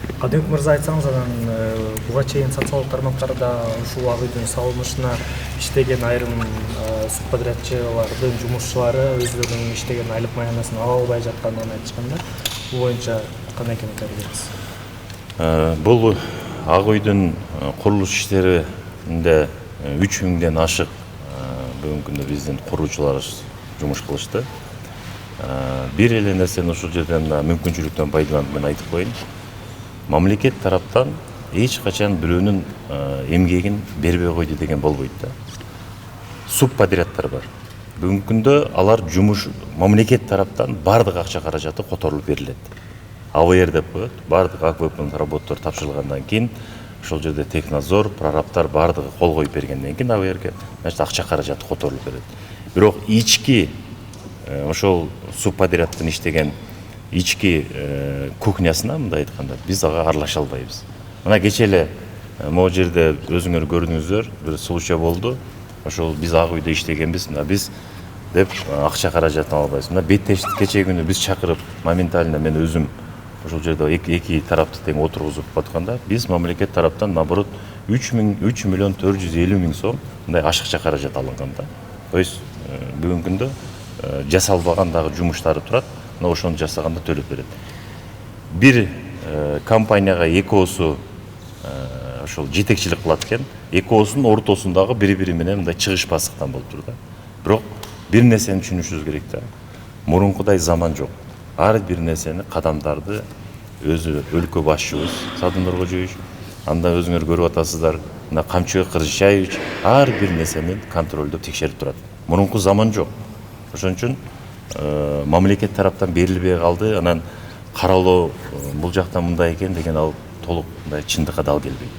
Кадык мырза, айтсаңыз, анан буга чейин социалдык тармактарда ушул ак үйдүн салынышына иштеген айрым субподрядчылардын жумушчулары өздөрүнүн иштеген айлык маянасын ала албай жатканын айтышканда, бул боюнча кандай кеңеш бересиз? Бул ак үйдүн курулуш иштеринде 3000ден ашык бүгүнкү күндө биздин куруучулар жумуш кылышты. Бир эле нерсени ушул жерден мүмкүнчүлүктөн пайдаланып мен айтып коеюн. Мамлекет тараптан эч качан бирөөнүн эмгегин бербей койду деген болбойт да. Субподрядтар бар. Бүгүнкү күндө алар жумуш мамлекет тараптан бардык акча каражаты которулуп берилет. АВР деп коет, бардык АКВПнын работтор тапшырылгандан кийин ошол жерде технадзор, прорабтар бардыгы кол коюп бергенден кийин АВРге значит акча каражаты которулуп берет. Бирок ички ошол субподрядтын иштеген ички кухнясына мындай айтканда биз ага аралаша албайбыз. Мына кече эле могу жерде өзүңөр көрдүңүздөр, бир случай болду. Ошол биз ак үйдө иштегенбиз, мына биз деп акча каражатын ала албайбыз. Мына беттештик кечээ күнү биз чакырып, моментально мен өзүм ошол жерде эки тарапты тең отургузуп атканда, биз мамлекет тараптан наоборот 3 миллион 450 миң сом мындай ашыкча каражат алынган да. То есть бүгүнкү күндө жасалбаган дагы жумуштары турат. Мына ошону жасаганда төлөп берет. Бир компанияга экоосу ошол жетекчилик кылат экен. Экоосунун ортосундагы бири-бири менен мындай чыгышпастыктан болуп тур да. Бирок бир нерсени түшүнүшүбүз керек да. Мурункудай заман жок. Ар бир нерсени, кадамдарды өзү өлкө башчыбыз Садыр Кожоевич, анда өзүңөр көрүп атасыздар, мына Камчыбек Кыржышаевич ар бир нерсени контролдоп текшерип турат. Мурунку заман жок. Ошон үчүн мамлекет тараптан берилбей калды, анан каралоо бул жактан мындай экен деген ал толук мындай чындыкка дал келбейт.